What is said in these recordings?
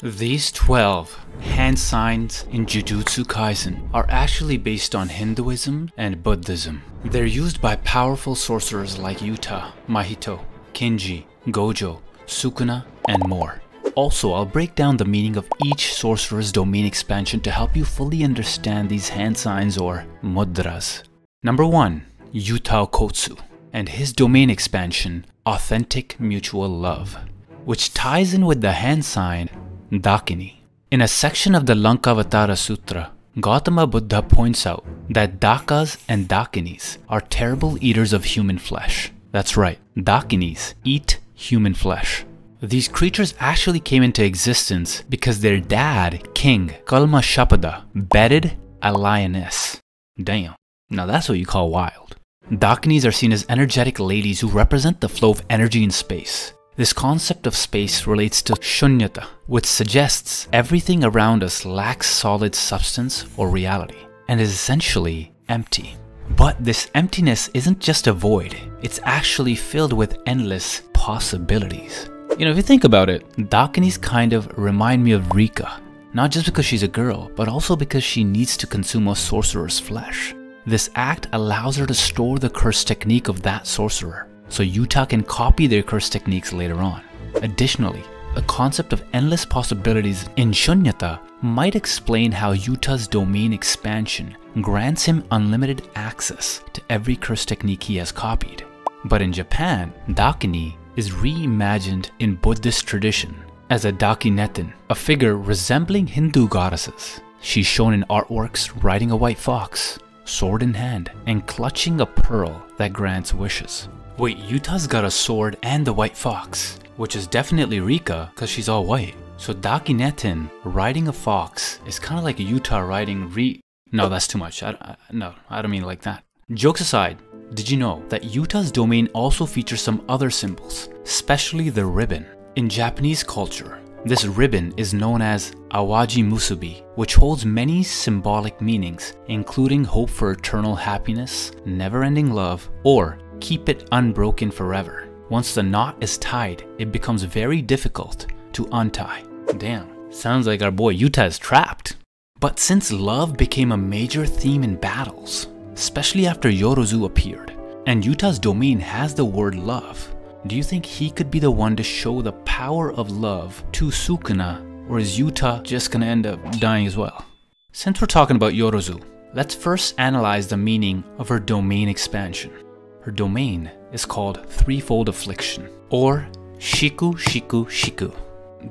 These 12 hand signs in Jujutsu Kaisen are actually based on Hinduism and Buddhism. They're used by powerful sorcerers like Yuta, Mahito, Kinji, Gojo, Sukuna, and more. Also, I'll break down the meaning of each sorcerer's domain expansion to help you fully understand these hand signs or mudras. Number 1. Yuta Kotsu and his domain expansion, Authentic Mutual Love, which ties in with the hand sign Dakini. In a section of the Lankavatara Sutra, Gautama Buddha points out that Dakas and Dakinis are terrible eaters of human flesh. That's right, Dakinis eat human flesh. These creatures actually came into existence because their dad, King Kalma Shapada, bedded a lioness. Damn, now that's what you call wild. Dakinis are seen as energetic ladies who represent the flow of energy in space. This concept of space relates to shunyata, which suggests everything around us lacks solid substance or reality and is essentially empty. But this emptiness isn't just a void, it's actually filled with endless possibilities. You know, if you think about it, Dakinis kind of remind me of Rika, not just because she's a girl, but also because she needs to consume a sorcerer's flesh. This act allows her to store the curse technique of that sorcerer, so Yuta can copy their curse techniques later on. Additionally, the concept of endless possibilities in Shunyata might explain how Yuta's domain expansion grants him unlimited access to every curse technique he has copied. But in Japan, Dakini is reimagined in Buddhist tradition as a Dakinetin, a figure resembling Hindu goddesses. She's shown in artworks riding a white fox, sword in hand, and clutching a pearl that grants wishes. Wait, Yuta's got a sword and the white fox, which is definitely Rika because she's all white. So Dakinetin riding a fox is kind of like Yuta riding No, that's too much. I don't mean it like that. Jokes aside, did you know that Yuta's domain also features some other symbols, especially the ribbon? In Japanese culture, this ribbon is known as Awaji Musubi, which holds many symbolic meanings, including hope for eternal happiness, never-ending love, or keep it unbroken forever. Once the knot is tied, it becomes very difficult to untie. Damn, sounds like our boy Yuta is trapped. But since love became a major theme in battles, especially after Yorozu appeared, and Yuta's domain has the word love, do you think he could be the one to show the power of love to Sukuna, or is Yuta just gonna end up dying as well? Since we're talking about Yorozu, let's first analyze the meaning of her domain expansion. Her domain is called Threefold Affliction, or Shiku Shiku Shiku.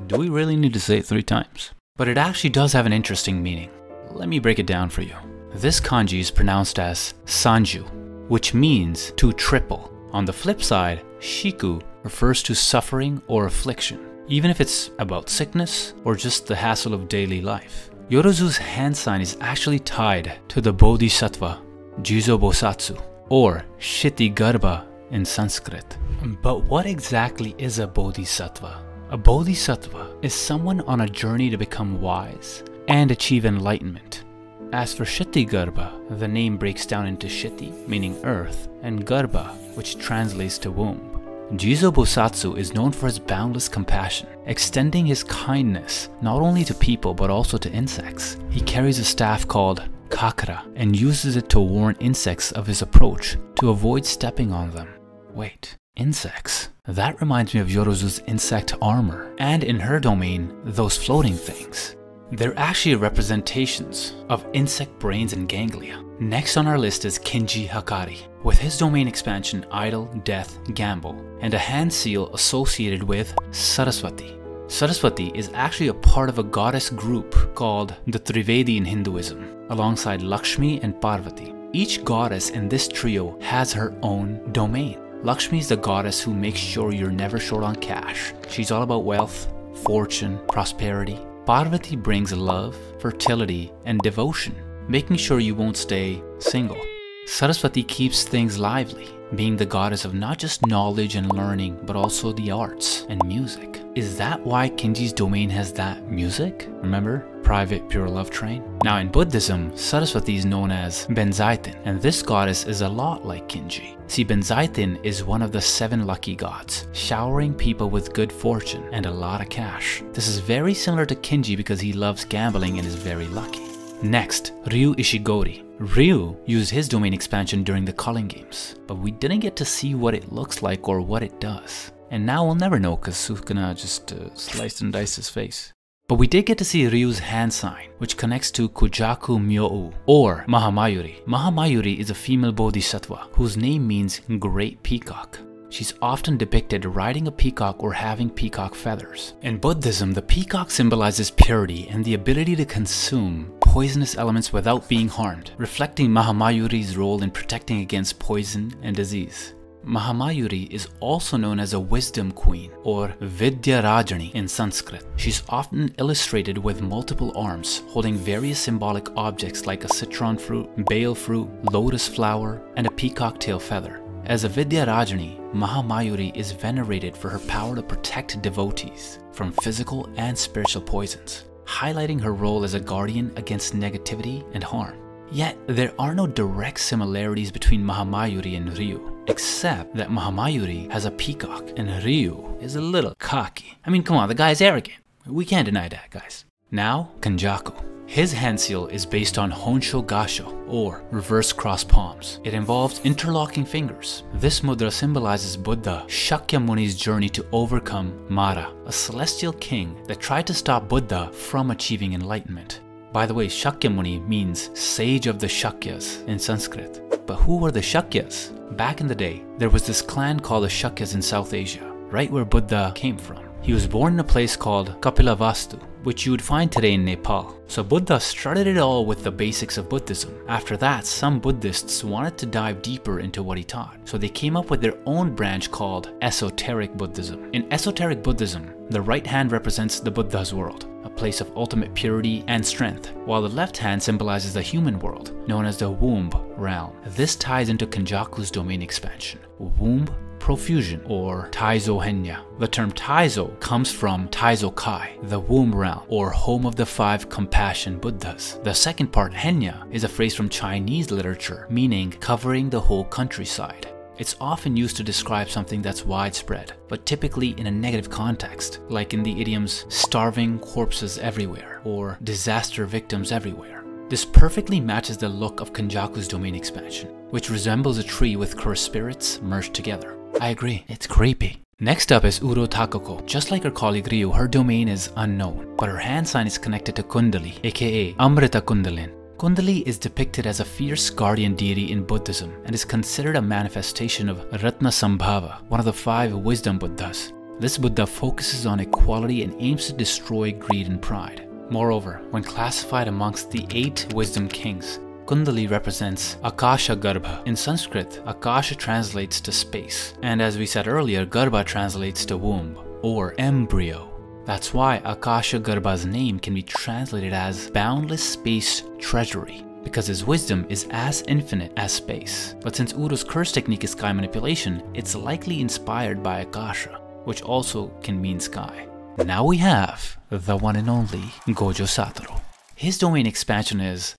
Do we really need to say it 3 times? But it actually does have an interesting meaning. Let me break it down for you. This kanji is pronounced as Sanju, which means to triple. On the flip side, Shiku refers to suffering or affliction, even if it's about sickness or just the hassle of daily life. Yorozu's hand sign is actually tied to the Bodhisattva, Jizo Bosatsu, or Kshitigarbha in Sanskrit. But what exactly is a Bodhisattva? A Bodhisattva is someone on a journey to become wise and achieve enlightenment. As for Kshitigarbha, the name breaks down into Kshiti, meaning earth, and Garbha, which translates to womb. Jizo Bosatsu is known for his boundless compassion, extending his kindness not only to people but also to insects. He carries a staff called Kakara and uses it to warn insects of his approach to avoid stepping on them. Wait, insects? That reminds me of Yorozu's insect armor, and in her domain, those floating things. They're actually representations of insect brains and ganglia. Next on our list is Kinji Hakari, with his domain expansion Idle, Death, Gamble, and a hand seal associated with Saraswati. Saraswati is actually a part of a goddess group called the Trivedi in Hinduism, alongside Lakshmi and Parvati. Each goddess in this trio has her own domain. Lakshmi is the goddess who makes sure you're never short on cash. She's all about wealth, fortune, prosperity. Parvati brings love, fertility, and devotion, making sure you won't stay single. Saraswati keeps things lively, being the goddess of not just knowledge and learning, but also the arts and music. Is that why Kinji's domain has that music? Remember? private pure love train. Now in Buddhism, Saraswati is known as Benzaiten, and this goddess is a lot like Kinji. See, Benzaiten is one of the 7 lucky gods, showering people with good fortune and a lot of cash. This is very similar to Kinji because he loves gambling and is very lucky. Next, Ryu Ishigori. Ryu used his domain expansion during the Culling Games, but we didn't get to see what it looks like or what it does. And now we'll never know because Sukuna just sliced and diced his face. But we did get to see Ryu's hand sign, which connects to Kujaku Myou, or Mahamayuri. Mahamayuri is a female bodhisattva whose name means great peacock. She's often depicted riding a peacock or having peacock feathers. In Buddhism, the peacock symbolizes purity and the ability to consume poisonous elements without being harmed, reflecting Mahamayuri's role in protecting against poison and disease. Mahamayuri is also known as a wisdom queen or Vidyarajani in Sanskrit. She's often illustrated with multiple arms, holding various symbolic objects like a citron fruit, bale fruit, lotus flower, and a peacock tail feather. As a Vidyarajani, Mahamayuri is venerated for her power to protect devotees from physical and spiritual poisons, highlighting her role as a guardian against negativity and harm. Yet, there are no direct similarities between Mahamayuri and Ryu, except that Mahamayuri has a peacock and Ryu is a little cocky. I mean, come on, the guy's arrogant. We can't deny that, guys. Now, Kenjaku. His hand seal is based on Honsho Gasho, or reverse cross palms. It involves interlocking fingers. This mudra symbolizes Buddha Shakyamuni's journey to overcome Mara, a celestial king that tried to stop Buddha from achieving enlightenment. By the way, Shakyamuni means sage of the Shakyas in Sanskrit. But who were the Shakyas? Back in the day, there was this clan called the Shakyas in South Asia, right where Buddha came from. He was born in a place called Kapilavastu, which you would find today in Nepal. So Buddha started it all with the basics of Buddhism. After that, some Buddhists wanted to dive deeper into what he taught. So they came up with their own branch called Esoteric Buddhism. In Esoteric Buddhism, the right hand represents the Buddha's world, a place of ultimate purity and strength, while the left hand symbolizes the human world, known as the womb realm. This ties into Kenjaku's domain expansion, womb profusion, or Taizo Henya. The term Taizo comes from Taizo Kai, the womb realm, or home of the 5 compassion Buddhas. The second part, Henya, is a phrase from Chinese literature, meaning covering the whole countryside. It's often used to describe something that's widespread, but typically in a negative context, like in the idioms starving corpses everywhere, or disaster victims everywhere. This perfectly matches the look of Kenjaku's domain expansion, which resembles a tree with cursed spirits merged together. I agree, it's creepy. Next up is Uro Takako. Just like her colleague Ryu, her domain is unknown, but her hand sign is connected to Kundali, aka Amrita Kundalin. Kundali is depicted as a fierce guardian deity in Buddhism and is considered a manifestation of Ratna Sambhava, one of the 5 wisdom Buddhas. This Buddha focuses on equality and aims to destroy greed and pride. Moreover, when classified amongst the 8 wisdom kings, Kundali represents Akasha Garbha. In Sanskrit, Akasha translates to space, and as we said earlier, Garbha translates to womb, or embryo. That's why Akasha Garbha's name can be translated as boundless space treasury, because his wisdom is as infinite as space. But since Uro's curse technique is sky manipulation, it's likely inspired by Akasha, which also can mean sky. Now we have the one and only Gojo Satoru. His domain expansion is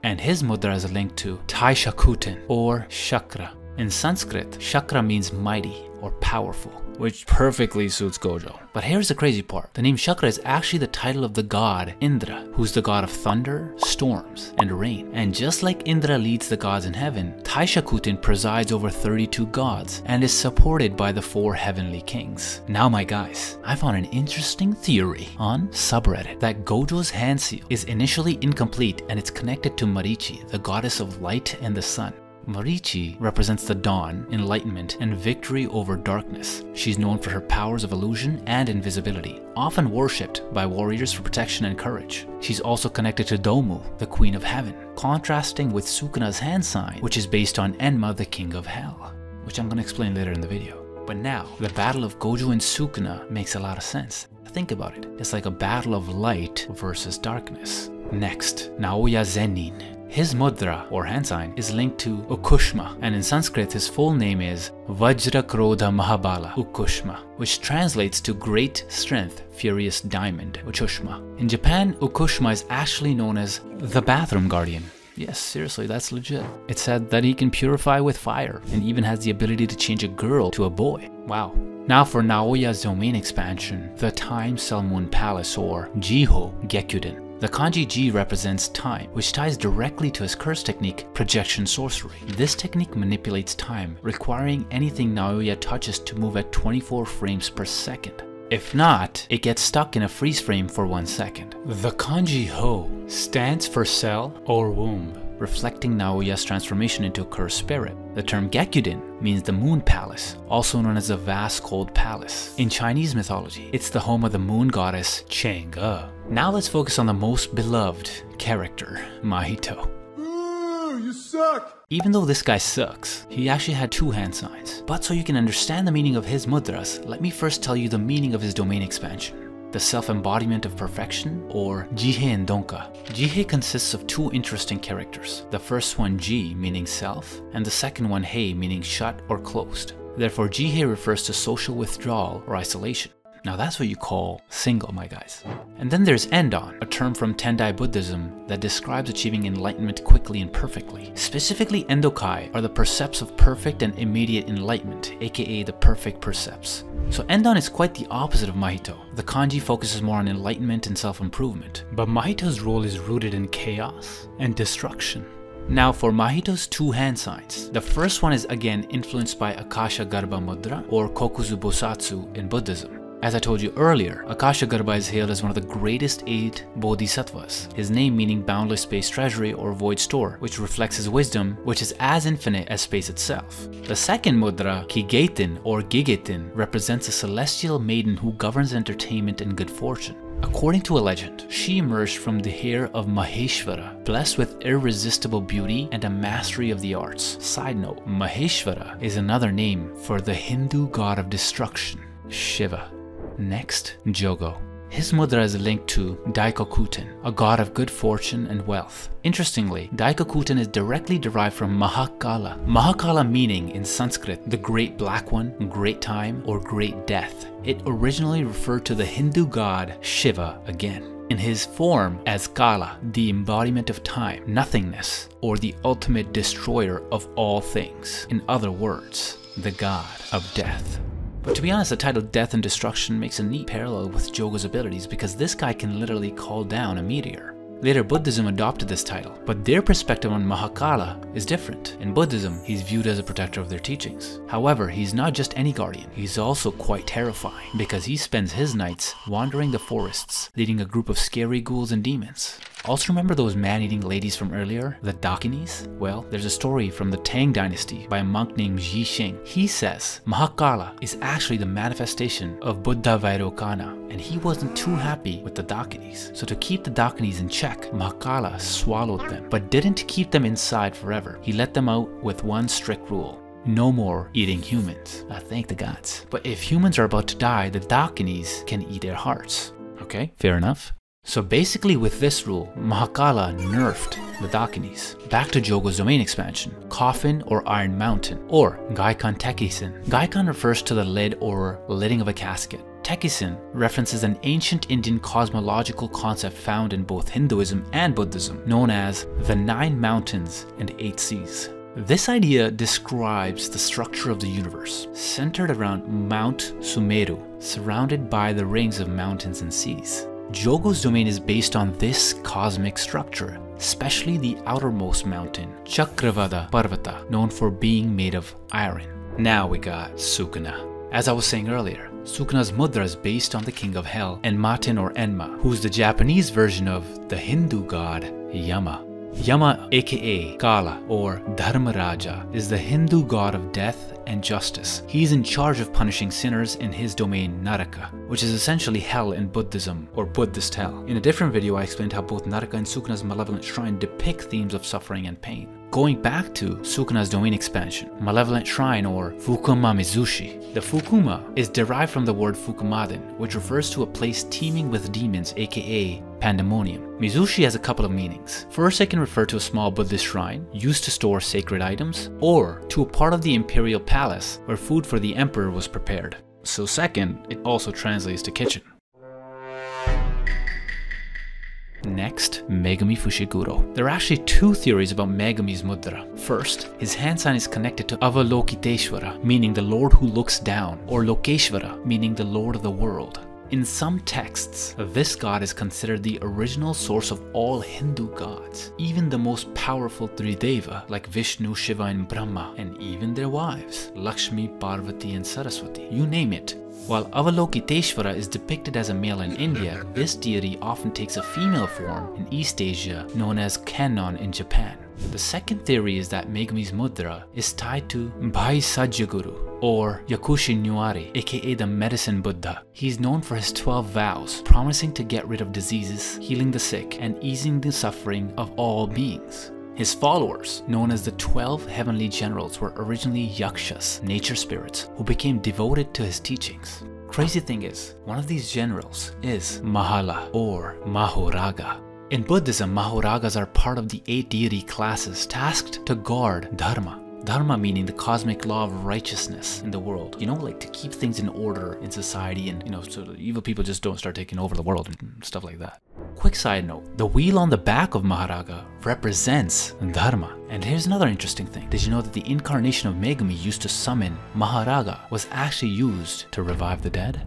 and his mudra is linked to Taishakuten, or chakra. In Sanskrit, chakra means mighty or powerful, which perfectly suits Gojo. But here's the crazy part. The name chakra is actually the title of the god Indra, who's the god of thunder, storms, and rain. And just like Indra leads the gods in heaven, Taishakuten presides over 32 gods and is supported by the 4 heavenly kings. Now my guys, I found an interesting theory on subreddit that Gojo's hand seal is initially incomplete and it's connected to Marichi, the goddess of light and the sun. Marichi represents the dawn, enlightenment, and victory over darkness. She's known for her powers of illusion and invisibility, often worshipped by warriors for protection and courage. She's also connected to Domu, the Queen of Heaven, contrasting with Sukuna's hand sign, which is based on Enma, the King of Hell, which I'm gonna explain later in the video. But now, the battle of Gojo and Sukuna makes a lot of sense. Think about it. It's like a battle of light versus darkness. Next, Naoya Zenin. His mudra, or hand sign, is linked to Ukushma, and in Sanskrit his full name is Vajra Krodha Mahabala Ukushma, which translates to Great Strength, Furious Diamond, Uchushma. In Japan, Ukushma is actually known as the Bathroom Guardian. Yes, seriously, that's legit. It's said that he can purify with fire, and even has the ability to change a girl to a boy. Wow. Now for Naoya's domain expansion, the Time Cell Moon Palace, or Jiho Gekuden. The kanji Ji represents time, which ties directly to his curse technique, projection sorcery. This technique manipulates time, requiring anything Naoya touches to move at 24 frames per second. If not, it gets stuck in a freeze frame for 1 second. The kanji Ho stands for cell or womb, reflecting Naoya's transformation into a cursed spirit. The term Gekuden means the Moon Palace, also known as the Vast Cold Palace. In Chinese mythology, it's the home of the moon goddess Chang'e. Now let's focus on the most beloved character, Mahito. Ooh, you suck! Even though this guy sucks, he actually had 2 hand signs. But so you can understand the meaning of his mudras, let me first tell you the meaning of his domain expansion. The self-embodiment of perfection, or Jihei and Donka. Jihei consists of 2 interesting characters. The first one Ji, meaning self, and the second one Hei, meaning shut or closed. Therefore, Jihei refers to social withdrawal or isolation. Now that's what you call single, my guys. And then there's Endon, a term from Tendai Buddhism that describes achieving enlightenment quickly and perfectly. Specifically, Endokai are the percepts of perfect and immediate enlightenment, aka the perfect percepts. So Endon is quite the opposite of Mahito. The kanji focuses more on enlightenment and self-improvement, but Mahito's role is rooted in chaos and destruction. Now for Mahito's 2 hand signs. The first one is again influenced by Akasha Garbha Mudra, or Kokuzu Bosatsu in Buddhism. As I told you earlier, Akasha Garbha is hailed as one of the greatest 8 bodhisattvas, his name meaning boundless space treasury or void store, which reflects his wisdom, which is as infinite as space itself. The second mudra, Kigetin or Gigetin, represents a celestial maiden who governs entertainment and good fortune. According to a legend, she emerged from the hair of Maheshwara, blessed with irresistible beauty and a mastery of the arts. Side note, Maheshwara is another name for the Hindu god of destruction, Shiva. Next, Jogo. His mudra is linked to Daikokuten, a god of good fortune and wealth. Interestingly, Daikokuten is directly derived from Mahakala. Mahakala meaning, in Sanskrit, the great black one, great time, or great death. It originally referred to the Hindu god Shiva again. In his form as Kala, the embodiment of time, nothingness, or the ultimate destroyer of all things. In other words, the god of death. But to be honest, the title Death and Destruction makes a neat parallel with Jogo's abilities because this guy can literally call down a meteor. Later, Buddhism adopted this title, but their perspective on Mahakala is different. In Buddhism, he's viewed as a protector of their teachings. However, he's not just any guardian, he's also quite terrifying because he spends his nights wandering the forests, leading a group of scary ghouls and demons. Also remember those man-eating ladies from earlier, the Dakinis? Well, there's a story from the Tang dynasty by a monk named Ji Xing. He says Mahakala is actually the manifestation of Buddha Vairocana, and he wasn't too happy with the Dakinis. So to keep the Dakinis in check, Mahakala swallowed them, but didn't keep them inside forever. He let them out with one strict rule. No more eating humans. Thank the gods. But if humans are about to die, the Dakinis can eat their hearts. Okay, fair enough. So basically with this rule, Mahakala nerfed the Dakinis. Back to Jogo's domain expansion, Coffin or Iron Mountain, or Gaikan Tekisen. Gaikan refers to the lid or lidding of a casket. Tekisen references an ancient Indian cosmological concept found in both Hinduism and Buddhism, known as the 9 mountains and 8 seas. This idea describes the structure of the universe, centered around Mount Sumeru, surrounded by the rings of mountains and seas. Jogo's domain is based on this cosmic structure, especially the outermost mountain, Chakravada Parvata, known for being made of iron. Now we got Sukuna. As I was saying earlier, Sukuna's mudra is based on the king of hell, Enmaten or Enma, who's the Japanese version of the Hindu god Yama. Yama, aka Kala or Dharmaraja, is the Hindu god of death and justice. He's in charge of punishing sinners in his domain Naraka, which is essentially hell in Buddhism, or Buddhist hell. In a different video I explained how both Naraka and Sukuna's malevolent shrine depict themes of suffering and pain. Going back to Sukuna's domain expansion, Malevolent Shrine or Fukuma Mizushi. The Fukuma is derived from the word Fukumaden, which refers to a place teeming with demons, aka pandemonium. Mizushi has a couple of meanings. First, it can refer to a small Buddhist shrine used to store sacred items, or to a part of the imperial palace where food for the emperor was prepared. So second, it also translates to kitchen. Next, Megami Fushiguro. There are actually two theories about Megami's mudra. First, his hand sign is connected to Avalokiteshvara, meaning the Lord who looks down, or Lokeshvara, meaning the Lord of the world. In some texts, this god is considered the original source of all Hindu gods, even the most powerful Trideva like Vishnu, Shiva and Brahma, and even their wives, Lakshmi, Parvati and Saraswati, you name it. While Avalokiteshvara is depicted as a male in India, this deity often takes a female form in East Asia, known as Kannon in Japan. The second theory is that Megami's mudra is tied to Bhai Sajjaguru or Yakushi Nuari, aka the medicine Buddha. He's known for his 12 vows, promising to get rid of diseases, healing the sick, and easing the suffering of all beings. His followers, known as the 12 heavenly generals, were originally yakshas, nature spirits, who became devoted to his teachings. Crazy thing is, one of these generals is Mahala or Mahoraga. In Buddhism, Mahoragas are part of the 8 deity classes tasked to guard Dharma. Dharma meaning the cosmic law of righteousness in the world. You know, like to keep things in order in society and, so the evil people just don't start taking over the world and stuff like that. Quick side note, the wheel on the back of Maharaga represents Dharma. And here's another interesting thing. Did you know that the incarnation of Megami used to summon Maharaga was actually used to revive the dead?